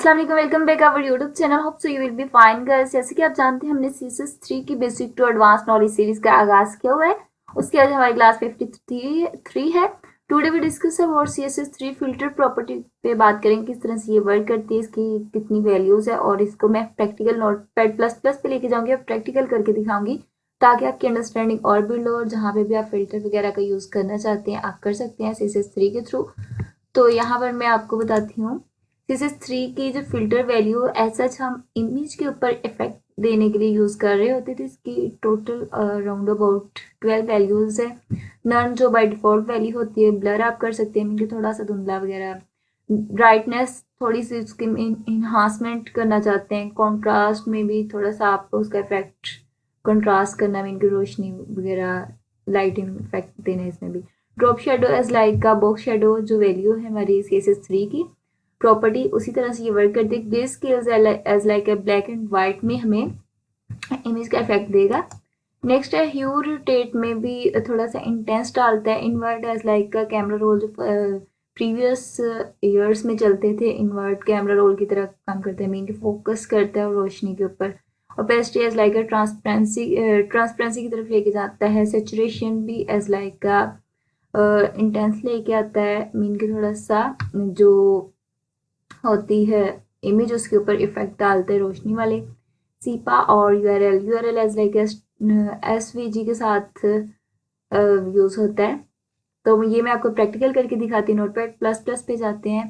अस्सलाम वालेकुम, welcome back our YouTube channel. Hope so you will be fine guys. जैसे कि आप जानते हैं हमने सीएसएस 3 की basic to advance knowledge series का आगाज किया हुआ है। उसके आज हमारी क्लास 53 है। Today we discuss about CSS 3 filter property पे बात करेंगे, किस तरह से ये वर्क करती है, इसकी कितनी वैल्यूज है, और इसको मैं प्रैक्टिकल नोटपैड प्लस प्लस पे लेके जाऊंगी और प्रैक्टिकल करके दिखाऊंगी ताकि आपकी अंडरस्टैंडिंग और बिल्ड हो, और जहाँ पे भी आप फिल्टर वगैरह का यूज करना चाहते हैं आप कर सकते हैं सीएसएस 3 के थ्रू। तो यहाँ पर मैं आपको बताती हूँ सीएसएस 3 की जो फिल्टर वैल्यू एज सच हम इमेज के ऊपर इफेक्ट देने के लिए यूज कर रहे होते थे। इसकी टोटल राउंड अबाउट 12 वैल्यूज है। नन जो बाय डिफॉल्ट वैल्यू होती है, ब्लर आप कर सकते हैं, इनके थोड़ा सा धुंधला वगैरह, ब्राइटनेस थोड़ी सी उसकी इन्हांसमेंट करना चाहते हैं, कॉन्ट्रास्ट में भी थोड़ा सा आपको उसका इफेक्ट कंट्रास्ट करना है, इनकी रोशनी वगैरह लाइटिंग इफेक्ट देना है इसमें भी। ड्रॉप शेडो एज लाइक का बॉक्स शेडो जो वैल्यू है हमारी सीएसएस 3 की प्रॉपर्टी, उसी तरह से ये वर्क करती है। Grey scales as like a black and white में हमें इमेज का इफेक्ट देगा। नेक्स्ट है ह्यू रोटेट में भी थोड़ा सा इंटेंस डालता है। इनवर्ट एज लाइक का कैमरा रोल जो प्रीवियस ईयर्स में चलते थे, इनवर्ट कैमरा रोल की तरह काम करता है, मीन फोकस करता है और रोशनी के ऊपर। ओपेसिटी एज लाइक ट्रांसपेरेंसी की तरफ लेके जाता है। सेचुरेशन भी एज लाइक का इंटेंस लेके आता है, मीन के थोड़ा सा जो होती है इमेज उसके ऊपर इफेक्ट डालते हैं रोशनी वाले। सीपा और यूआरएल एज लाइक एसवीजी के साथ यूज होता है। तो ये मैं आपको प्रैक्टिकल करके दिखाती हूँ। नोटपैड प्लस प्लस पे जाते हैं।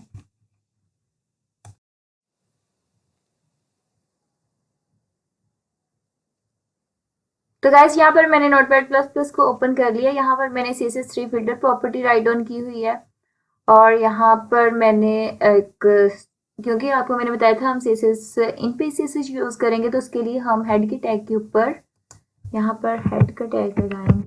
तो गाइस यहाँ पर मैंने नोटपैड प्लस प्लस को ओपन कर लिया। यहाँ पर मैंने CSS 3 filter property write down की हुई है, और यहाँ पर मैंने एक, क्योंकि आपको मैंने बताया था हम सीएसएस इन पे सीएसएस यूज करेंगे, तो उसके लिए हम हेड के टैग के ऊपर यहाँ पर हेड का टैग लगाएंगे।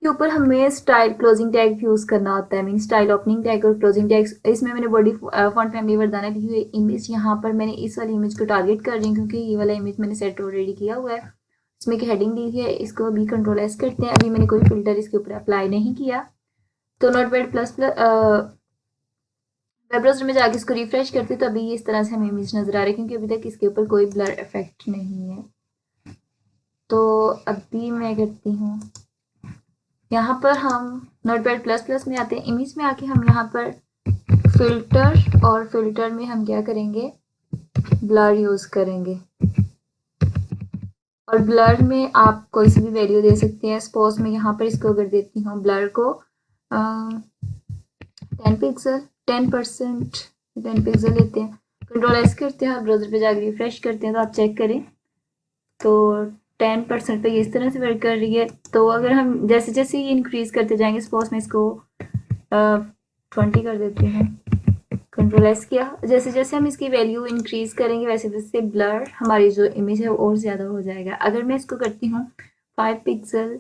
के ऊपर हमें स्टाइल क्लोजिंग टैग यूज करना होता है, मीन स्टाइल ओपनिंग टैग और क्लोजिंग टैग। इसमें मैंने बॉडी फॉन्ट फैमिली वर्दाना ली हुई इमेज, यहाँ पर मैंने इस वाली इमेज को टारगेट कर रही हूँ क्योंकि ये वाला इमेज मैंने सेट ऑलरेडी किया हुआ है। इसमें की हेडिंग दी है, इसको अभी कंट्रोल एस करते हैं। अभी मैंने कोई फिल्टर इसके ऊपर अप्लाई नहीं किया। तो notepad plus plus web browser में जाके इसको रिफ्रेश करते तो अभी इस तरह से हमें इमेज नजर आ रही है, क्योंकि अभी तक इसके ऊपर कोई ब्लर इफेक्ट नहीं है। तो अभी मैं करती हूँ, यहाँ पर हम नोटपैड प्लस प्लस में आते हैं, इमेज में आके हम यहाँ पर फिल्टर, और फिल्टर में हम क्या करेंगे, ब्लर यूज करेंगे। और ब्लर में आप कोई सी भी वैल्यू दे सकते हैं। सपोज मैं यहाँ पर इसको अगर देती हूँ ब्लर को 10 पिक्सल 10% 10 पिक्सल लेते हैं, कंट्रोल एस करते हैं, ब्राउजर पे जाकर रिफ्रेश करते हैं तो आप चेक करें तो 10% पे ये इस तरह से वर्क कर रही है। तो अगर हम जैसे जैसे ये इंक्रीज करते जाएंगे, सपोज मैं इसको 20 कर देती हूँ, कंट्रोल एस किया, जैसे जैसे हम इसकी वैल्यू इंक्रीज करेंगे वैसे वैसे ब्लर हमारी जो इमेज है वो और ज्यादा हो जाएगा। अगर मैं इसको करती हूँ 5 पिक्सल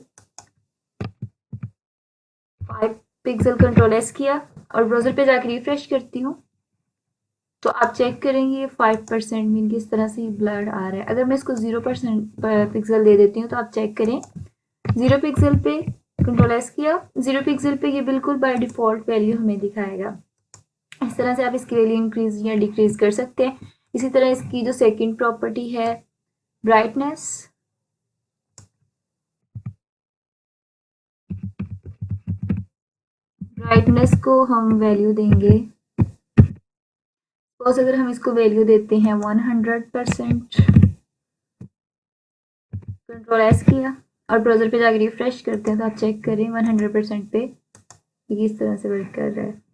5 पिक्सल, कंट्रोल एस किया और ब्राउजर पे जाकर रिफ्रेश करती हूँ, तो आप चेक करेंगे ये 5% मीन किस तरह से ब्लर आ रहा है। अगर मैं इसको 0% पिक्सल दे देती हूँ तो आप चेक करें 0 पिक्सल पे, कंट्रोल एस किया, 0 पिक्सल पे ये बिल्कुल बाय डिफॉल्ट वैल्यू हमें दिखाएगा। इस तरह से आप इसकी वैल्यू इंक्रीज या डिक्रीज कर सकते हैं। इसी तरह इसकी जो सेकंड प्रॉपर्टी है ब्राइटनेस, ब्राइटनेस को हम वैल्यू देंगे, सपोज अगर हम इसको वैल्यू देते हैं 100%, कंट्रोल एस किया और ब्राउजर पे जाकर रिफ्रेश करते हैं तो आप चेक करें 100% पे ये किस तरह से वर्क कर रहा है।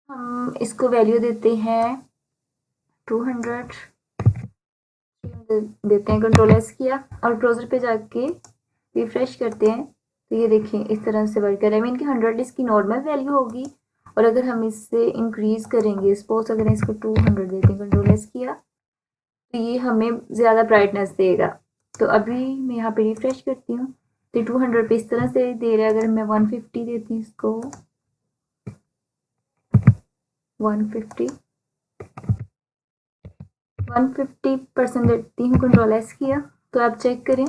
हम इसको वैल्यू देते हैं 200 देते हैं, कंट्रोल एस किया और ब्राउजर पे जाके रिफ्रेश करते हैं तो ये देखिए इस तरह से वर्क कर रहा है। मीन कि 100 इसकी नॉर्मल वैल्यू होगी, और अगर हम इससे इंक्रीज करेंगे, सपोज अगर इसको 200 देते हैं, कंट्रोल एस किया, तो ये हमें ज़्यादा ब्राइटनेस देगा। तो अभी मैं यहाँ पे रिफ्रेश करती हूँ तो 200 पे इस तरह से दे रहा है। अगर मैं 150 देती हूँ इसको 150 150% देती हूँ, कंट्रोल एस किया, तो आप चेक करें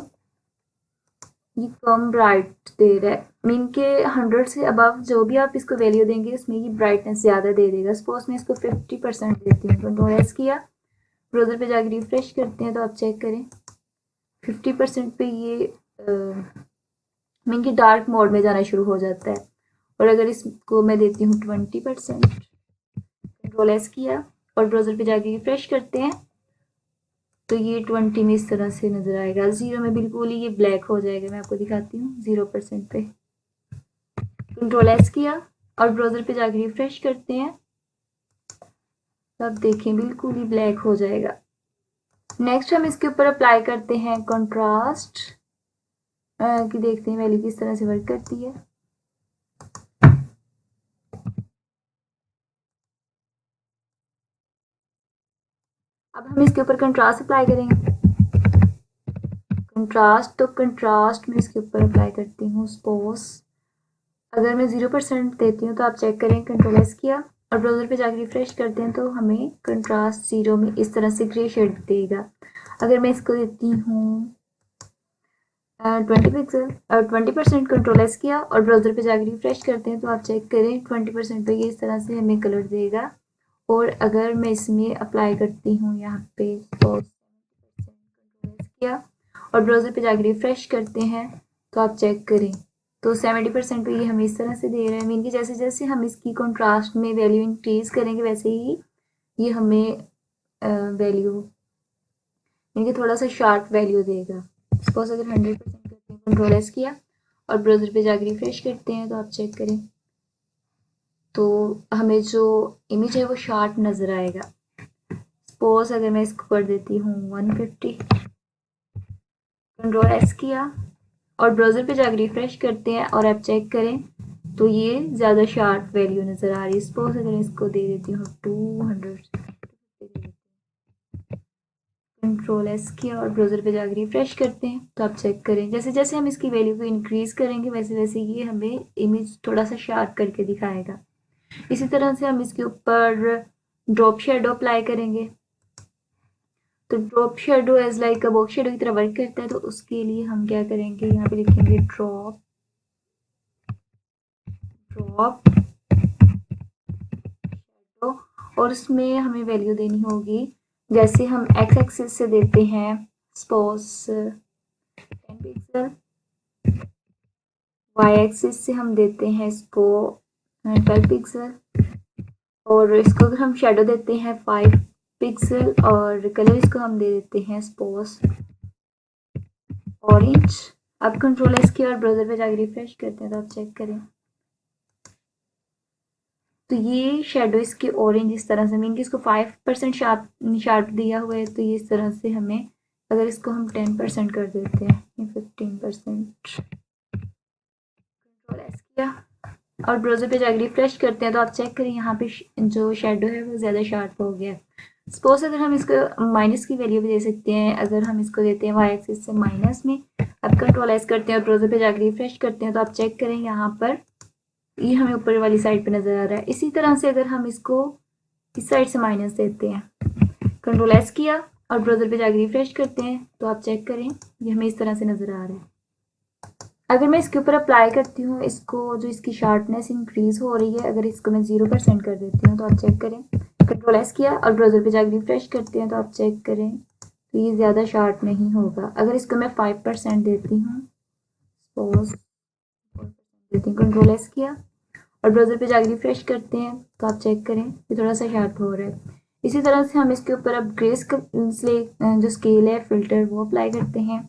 ये कम ब्राइट दे रहा है, मीन के 100 से अबव जो भी आप इसको वैल्यू देंगे उसमें ये ब्राइटनेस ज़्यादा दे देगा। सपोज मैं इसको 50% देती हूँ, कंट्रोल एस किया, ब्राउज़र पे जाकर रिफ्रेश करते हैं तो आप चेक करें 50% पे ये मीन की डार्क मोड में जाना शुरू हो जाता है। और अगर इसको मैं देती हूँ 20%, कंट्रोल एस किया और ब्राउज़र पे जाकर रिफ्रेश करते हैं तो ये 20 में इस तरह से नज़र आएगा। 0 में बिल्कुल ही ये ब्लैक हो जाएगा। मैं आपको दिखाती हूँ 0% पे, कंट्रोल एस किया और ब्राउज़र पे जाकर रिफ्रेश करते हैं तो आप देखें बिल्कुल ही ब्लैक हो जाएगा। नेक्स्ट हम इसके ऊपर अप्लाई करते हैं कंट्रास्ट कि देखते हैं वैल्यू किस तरह से वर्क करती है। अब हम इसके ऊपर कंट्रास्ट अप्लाई करेंगे। कंट्रास्ट में इसके ऊपर अप्लाई करती हूँ। सपोज अगर मैं 0% देती हूँ तो आप चेक करें, कंट्रोल एस किया और ब्राउज़र पे जाकर रिफ्रेश करते हैं तो हमें कंट्रास्ट 0 में इस तरह से ग्रे शेड देगा। अगर मैं इसको देती हूँ 20%, कंट्रोल एस किया और ब्राउज़र पे जाकर रिफ्रेश करते हैं तो आप चेक करें 20% पे ये इस तरह से हमें कलर देगा। और अगर मैं इसमें अप्लाई करती हूँ यहाँ पे तो कंट्रोल एस किया और ब्राउज़र पे जाकर रिफ्रेश करते हैं तो आप चेक करें तो 70% पे ये हमें इस तरह से दे रहा है। मीन कि जैसे जैसे हम इसकी कंट्रास्ट में वैल्यू इंक्रीज करेंगे वैसे ही ये हमें वैल्यू मीन कि थोड़ा सा शार्प वैल्यू देगा। सपोज अगर 100% करते हैं, कंट्रोल एस किया और ब्राउज़र पे जाकर रिफ्रेश करते हैं तो आप चेक करें तो हमें जो इमेज है वो शार्प नज़र आएगा। सपोज अगर मैं इसको कर देती हूँ 150, कंट्रोल एस किया और ब्राउज़र पे जाकर रिफ्रेश करते हैं और आप चेक करें तो ये ज़्यादा शार्प वैल्यू नज़र आ रही है। सपोज अगर इसको दे देती हूँ 200, कंट्रोल एस किया और ब्राउज़र पे जाकर रिफ्रेश करते हैं तो आप चेक करें जैसे जैसे हम इसकी वैल्यू को इंक्रीज़ करेंगे वैसे वैसे ये हमें इमेज थोड़ा सा शार्प करके दिखाएगा। इसी तरह से हम इसके ऊपर ड्रॉप शेडो अप्लाई करेंगे तो drop shadow as like box shadow की तरह वर्क करता है। तो उसके लिए हम क्या करेंगे, यहाँ पे लिखेंगे ड्रॉप शेडो और उसमें हमें वैल्यू देनी होगी जैसे हम एक्स एक्सिस से देते हैं सपोज 10 पिक्सल, वाई एक्सिस से हम देते हैं इसको 12 पिक्सल और इसको अगर हम शेडो देते हैं 5 पिक्सल और कलर इसको हम दे देते हैं सपोज ऑरेंज। अब कंट्रोल एस की और ब्राउज़र पे जाकर रिफ्रेश करते हैं तो आप चेक करें तो ये शेडो इसके ऑरेंज इस तरह से, मीन कि इसको 5% शार्प दिया हुआ है तो ये इस तरह से हमें, अगर इसको हम 10% कर देते हैं 15%, कंट्रोल एस किया और ब्राउज़र पे जाकर रिफ्रेश करते हैं तो आप चेक करें यहाँ पे जो शेडो है वो ज़्यादा शार्प हो गया। सपोज अगर हम इसको माइनस की वैल्यू भी दे सकते हैं, अगर हम इसको देते हैं वाई एक्सिस से माइनस में, अब कंट्रोल एस करते हैं और ब्राउज़र पे जाकर रिफ्रेश करते हैं तो आप चेक करें यहाँ पर ये हमें ऊपर वाली साइड पे नज़र आ रहा है। इसी तरह से अगर हम इसको इस साइड से माइनस देते हैं, कंट्रोल एस किया और ब्राउज़र पे जाकर रिफ्रेश करते हैं तो आप चेक करें ये हमें इस तरह से नज़र आ रहा है। अगर मैं इसके ऊपर अप्लाई करती हूँ इसको, जो इसकी शार्पनेस इंक्रीज हो रही है, अगर इसको मैं 0% कर देती हूँ तो आप चेक करें, कंट्रोल एस किया और ब्राउज़र पे जाकर रिफ्रेश करते हैं तो आप चेक करें तो ये ज़्यादा शार्प नहीं होगा। अगर इसको मैं 5% देती हूँ, सपोज देती हूँ, कंट्रोल एस किया और ब्राउज़र पे जाकर रिफ्रेश करते हैं तो आप चेक करें ये थोड़ा सा शार्प हो रहा है। इसी तरह से हम इसके ऊपर अब ग्रे जो स्केल है फिल्टर वो अप्लाई करते हैं।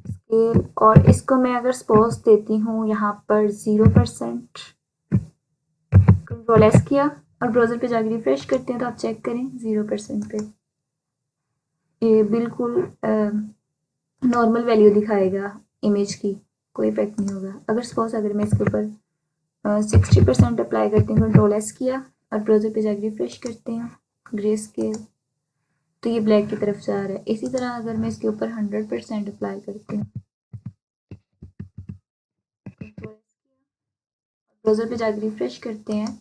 स्केल और इसको मैं अगर सपोज देती हूँ यहाँ पर 0%, कंट्रोल एस किया और ब्राउज़र पे जाकर रिफ्रेश करते हैं तो आप चेक करें 0% पे ये बिल्कुल नॉर्मल वैल्यू दिखाएगा इमेज की, कोई इफेक्ट नहीं होगा। अगर सपोज अगर मैं इसके ऊपर 60% अप्लाई करते हैं, कंट्रोल एस किया और ब्राउज़र पे जाकर रिफ्रेश करते हैं ग्रे स्केल तो ये ब्लैक की तरफ जा रहा है। इसी तरह अगर मैं इसके ऊपर 100% अप्लाई करती हूँ, ब्राउज़र पे जाकर रिफ्रेश करते हैं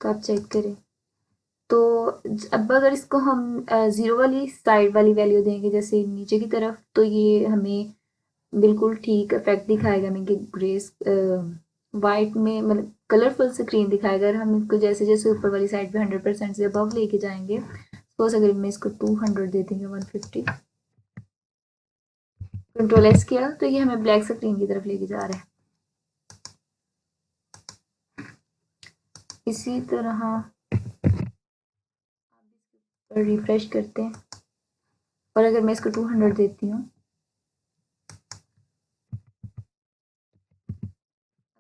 तो आप चेक करें तो अब अगर इसको हम 0 वाली साइड वाली वैल्यू देंगे जैसे नीचे की तरफ, तो ये हमें बिल्कुल ठीक इफेक्ट दिखाएगा, मीन कि ग्रेस वाइट में मतलब कलरफुल स्क्रीन दिखाएगा। अगर हम इसको जैसे जैसे ऊपर वाली साइड पे 100% से अबव लेके जाएंगे, सपोज अगर मैं इसको 200 दे देंगे, 150, कंट्रोल एस किया तो ये हमें ब्लैक स्क्रीन की तरफ लेके जा रहा है। इसी तरह रिफ्रेश करते हैं और अगर मैं इसको 200 देती हूँ,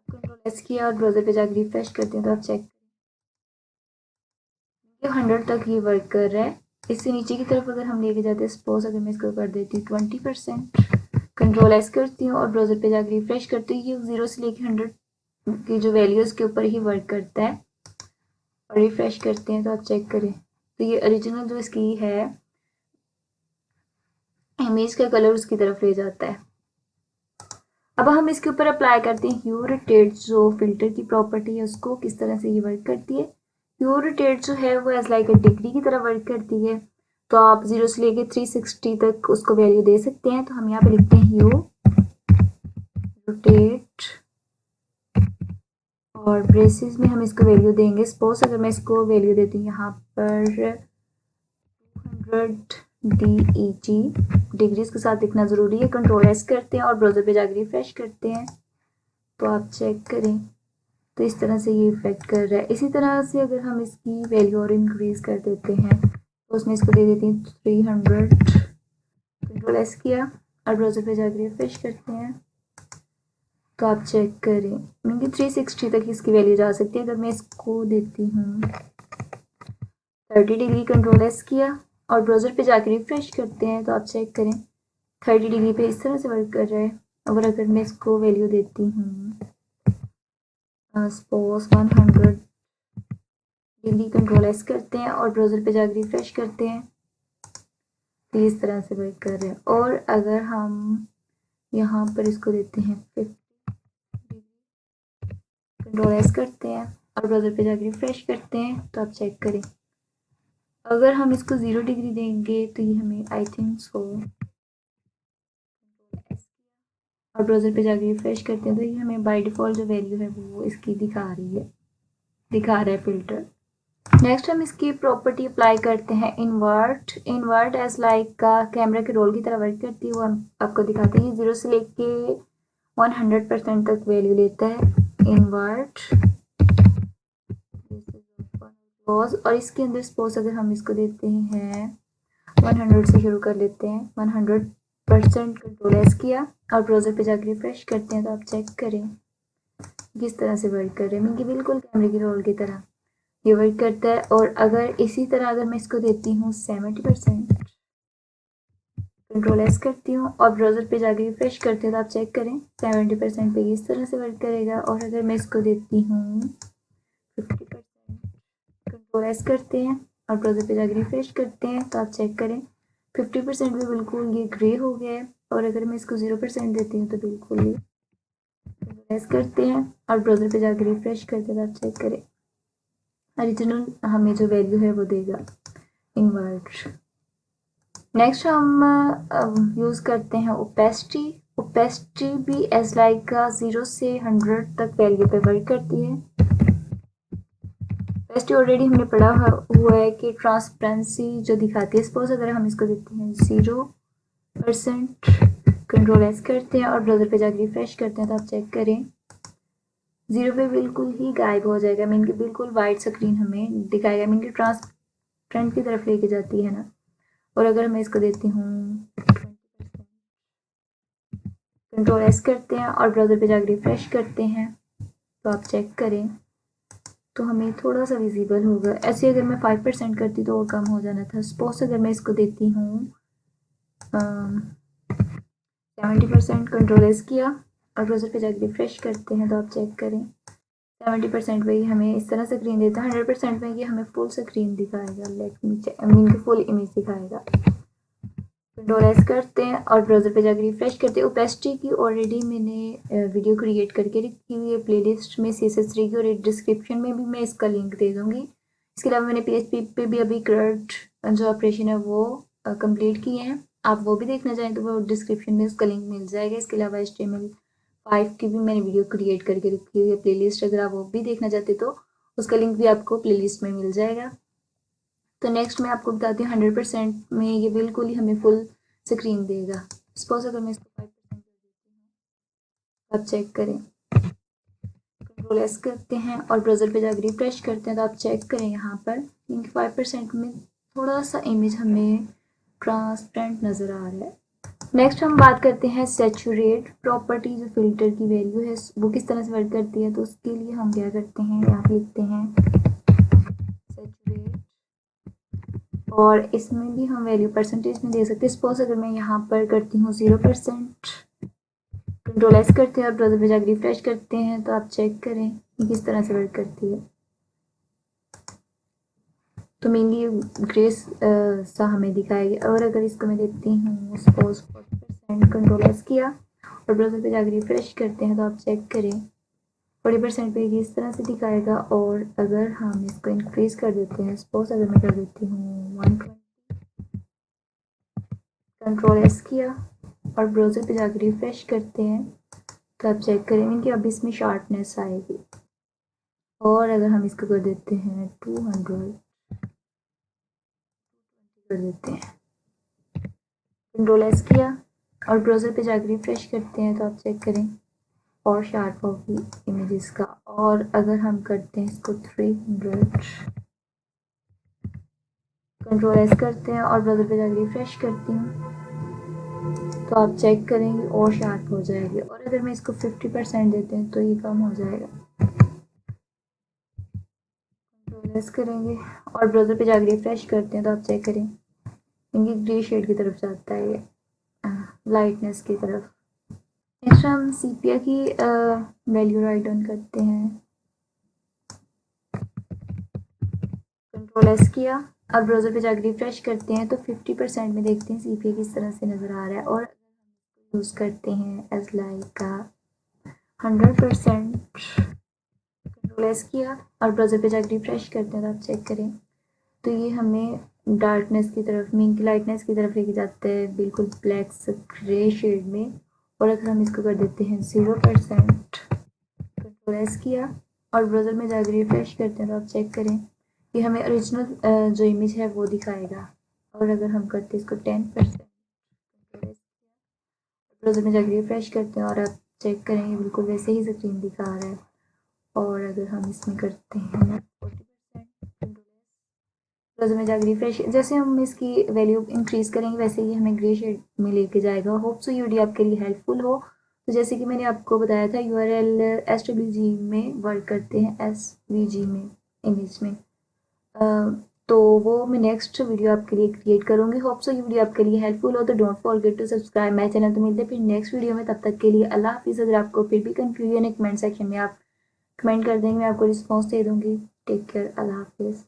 कंट्रोल एस किया और ब्राउजर पे जाकर रिफ्रेश करते हैं तो आप चेक 100 तक ये वर्क कर रहा है। इससे नीचे की तरफ अगर हम लेके जाते हैं, सपोज अगर मैं इसको कर देती हूँ 20%, कंट्रोल एस करती हूँ और ब्राउजर पे जाकर रिफ्रेश करती हूँ, ये 0 से लेके 100 की जो वैल्यू उसके ऊपर ही वर्क करता है। और रिफ्रेश करते हैं तो आप चेक करें तो ये ओरिजिनल जो इसकी है इमेज का कलर उसकी तरफ ले जाता है। अब हम इसके ऊपर अप्लाई करते हैं ह्यू रोटेट, जो फिल्टर की प्रॉपर्टी है उसको किस तरह से ये वर्क करती है। ह्यू रोटेट जो है वो एज लाइक अ डिग्री की तरह वर्क करती है। तो आप 0 से लेके 360 तक उसको वैल्यू दे सकते हैं। तो हम यहाँ पे लिखते हैं ह्यू रोटेट और ब्रेसेस में हम इसको वैल्यू देंगे। सपोज अगर मैं इसको वैल्यू देती हूँ यहाँ पर 200 DET, डिग्रीज के साथ लिखना ज़रूरी है। कंट्रोल एस करते हैं और ब्राउज़र पे जाकर रिफ्रेश करते हैं तो आप चेक करें तो इस तरह से ये इफेक्ट कर रहा है। इसी तरह से अगर हम इसकी वैल्यू और इंक्रीज़ कर देते हैं तो उसमें इसको दे देती हैं 300, कंट्रोल एस किया और ब्राउज़र पे जाकर रिफ्रेश करते हैं तो आप चेक करें मीन कि 360 तक इसकी वैल्यू जा सकती है। अगर मैं इसको देती हूँ 30 डिग्री, कंट्रोल एस किया और ब्राउज़र पे जाकर रिफ्रेश करते हैं तो आप चेक करें 30 डिग्री पे इस तरह से वर्क कर रहा है। और अगर मैं इसको वैल्यू देती हूँ सपोज 100 डिग्री, कंट्रोल एस करते हैं और ब्राउज़र पे जाकर रिफ्रेश करते हैं तो इस तरह से वर्क कर रहे हैं। और अगर हम यहाँ पर इसको देते हैं 50 डिग्री, कंट्रोल एस करते हैं और ब्राउज़र पे जाकर रिफ्रेश करते हैं तो आप चेक करें अगर हम इसको 0 डिग्री देंगे तो ये हमें आई थिंक सो और ब्राउज़र पे जाकर रिफ्रेश करते हैं तो ये हमें बाय डिफ़ॉल्ट जो वैल्यू है वो इसकी दिखा रहा है फिल्टर। नेक्स्ट हम इसकी प्रॉपर्टी अप्लाई करते हैं इन्वर्ट। इन्वर्ट एज लाइक का कैमरा के रोल की तरह वर्क करती है, वो हम आपको दिखाते हैं। 0 से लेके 100% तक वैल्यू लेता है इन्वर्ट। और इसके अंदर सपोज अगर हम इसको देते हैं 100 से शुरू कर लेते हैं, 100% कंट्रोल एस किया और ब्राउज़र पे जाकर रिफ्रेश करते हैं तो आप चेक करें किस तरह से वर्क कर रहे हैं। मीन बिल्कुल कैमरे के रोल की तरह ये वर्क करता है। और अगर इसी तरह अगर मैं इसको देती हूँ 70%, कंट्रोल एस करती हूँ और ब्राउज़र पे जाके रिफ्रेश करते हैं तो आप चेक करें 70% पे इस तरह से वर्क करेगा। और अगर मैं इसको देती हूँ 50%, कंट्रोल एस करते हैं और ब्राउज़र पे जाके रिफ्रेश करते हैं तो आप चेक करें 50% भी बिल्कुल ये ग्रे हो गया है। और अगर मैं इसको 0% देती हूँ तो बिल्कुल ही, कंट्रोल एस करते हैं और ब्राउज़र पे जाके रिफ्रेश करते हैं तो आप चेक करें ओरिजिनल हमें जो वैल्यू है वो देगा इन्वर्ट। नेक्स्ट हम यूज़ करते हैं ओपेसिटी। ओपेसिटी भी एज लाइक का 0 से 100 तक वैल्यू पे वर्क करती है। ओपेसिटी ऑलरेडी हमने पढ़ा हुआ है कि ट्रांसपेरेंसी जो दिखाती है। सपोज अगर हम इसको देते हैं 0%, कंट्रोल एस करते हैं और ब्राउज़र पे जाकर रिफ्रेश करते हैं तो आप चेक करें 0 पे बिल्कुल ही गायब हो जाएगा। मीन कि बिल्कुल वाइट स्क्रीन हमें दिखाएगा, मीन कि ट्रांसपेरेंट की तरफ लेके जाती है ना। और अगर मैं इसको देती हूँ 20%, कंट्रोल एस करते हैं और ब्राउज़र पे जाकर रिफ्रेश करते हैं तो आप चेक करें तो हमें थोड़ा सा विजिबल होगा। ऐसे अगर मैं 5% करती तो और कम हो जाना था। सपोज अगर मैं इसको देती हूँ 70%, कंट्रोल एस किया और ब्राउज़र पे जाकर रिफ्रेश करते हैं तो आप चेक करें 70% पे ही हमें इस तरह स्क्रीन देता है। 100% में ये हमें फुल स्क्रीन दिखाएगा, मीन फुल इमेज दिखाएगा। कंट्रोल एस करते हैं और ब्राउज़र पे जाकर रिफ्रेश करते हैं। ओपेसिटी की ऑलरेडी मैंने वीडियो क्रिएट करके रखी हुई है प्लेलिस्ट में CSS3 की, और डिस्क्रिप्शन में भी मैं इसका लिंक दे दूँगी। इसके अलावा मैंने PHP पे भी अभी CRUD जो ऑपरेशन है वो कंप्लीट किए हैं। आप वो भी देखना चाहें तो वो डिस्क्रिप्शन में उसका लिंक मिल जाएगा। इसके अलावा HTML5 की भी मैंने वीडियो क्रिएट करके रखी हुई है प्लेलिस्ट, अगर आप वो भी देखना चाहते तो उसका लिंक भी आपको प्लेलिस्ट में मिल जाएगा। तो नेक्स्ट मैं आपको बताती हूँ 100% में ये बिल्कुल ही हमें फुल स्क्रीन देगा। सपोज अगर मैं इसको 5% कर देती हूँ, आप चेक करें, Ctrl+S करते हैं और ब्राउज़र पे जाकर रिफ्रेश करते हैं तो आप चेक करें यहाँ पर 5% में थोड़ा सा इमेज हमें ट्रांसपेरेंट नज़र आ रहा है। नेक्स्ट हम बात करते हैं सैचुरेट प्रॉपर्टी, जो फिल्टर की वैल्यू है वो किस तरह से वर्क करती है। तो उसके लिए हम क्या करते हैं, यहाँ पे लिखते हैं सैचुरेट, और इसमें भी हम वैल्यू परसेंटेज में दे सकते हैं। सपोज अगर मैं यहाँ पर करती हूँ 0%, Ctrl+S करते हैं और ब्राउज़र पे जाकर रिफ्रेश करते हैं तो आप चेक करें ये किस तरह से वर्क करती है। तो मेनली ग्रेस सा हमें दिखाएगी। और अगर इसको मैं देती हूँ सपोज 40%, Ctrl+S किया और ब्राउज़र पे जाकर रिफ्रेश करते हैं तो आप चेक करें 40% पे इस तरह से दिखाएगा। और अगर हम इसको इंक्रीज कर देते हैं, सपोज अगर मैं कर देती हूँ 120, Ctrl+S किया और ब्राउज़र पे जाकर रिफ्रेश करते हैं तो आप चेक करेंगे कि अब इसमें शार्पनेस आएगी। और अगर हम इसको कर देते हैं 200 कर देते हैं, Ctrl+S किया और ब्राउज़र पे जाकर रिफ्रेश करते हैं तो आप चेक करें और शार्प होगी इमेजेस का। और अगर हम करते हैं इसको 300, Ctrl+S करते हैं और ब्राउज़र पे जाकर रिफ्रेश करती हूँ तो आप चेक करेंगे और शार्प हो जाएगी। और अगर मैं इसको 50% देते हैं तो ये कम हो जाएगा। Ctrl+S करेंगे और ब्राउज़र पे जाकर रिफ्रेश करते हैं तो आप चेक करें इनकी ग्रे शेड की तरफ जाता है ये, लाइटनेस की तरफ। नेक्स्ट हम सीपिया की वैल्यू राइट डाउन करते हैं, Ctrl+S किया अब ब्राउज़र पे जाकर रिफ्रेश करते हैं तो 50% में देखते हैं सीपिया किस तरह से नज़र आ रहा है। और यूज़ करते हैं एज लाइक 100%, Ctrl+S किया और ब्राउज़र पे जाकर रिफ्रेश करते हैं तो आप चेक करें तो ये हमें डार्कनेस की तरफ, मीन की लाइटनेस की तरफ लेके जाता है, बिल्कुल ब्लैक ग्रे शेड में। और अगर हम इसको कर देते हैं 0%, Ctrl+S किया और ब्राउज़र में जाकर रिफ्रेश करते हैं तो आप चेक करें कि हमें ओरिजिनल जो इमेज है वो दिखाएगा। और अगर हम करते हैं इसको 10%, ब्राउज़र में जाकर रिफ्रेश करते हैं और आप चेक करेंगे बिल्कुल वैसे ही स्क्रीन दिखा रहा है। और अगर हम इसमें करते हैं 40%, ब्राउज़र में जाकर रिफ्रेश, जैसे हम इसकी वैल्यू इंक्रीज़ करेंगे वैसे ही हमें ग्रे शेड में लेके जाएगा। होप सो ये वीडियो आपके लिए हेल्पफुल हो। तो जैसे कि मैंने आपको बताया था URL SVG में वर्क करते हैं, SVG में इमेज में, तो वो मैं नेक्स्ट वीडियो आपके लिए क्रिएट करूँगी। होप सो ये वीडियो आपके लिए हेल्पफुल हो। तो don't forget to subscribe my channel. तो मिलते हैं फिर नेक्स्ट वीडियो में, तब तक के लिए अल्लाह हाफिज़। अगर आपको फिर भी कन्फ्यूजन है कमेंट सेक्शन में आप कमेंट कर देंगे, मैं आपको रिस्पॉन्स दे दूँगी। टेक केयर, अल्लाह हाफिज़।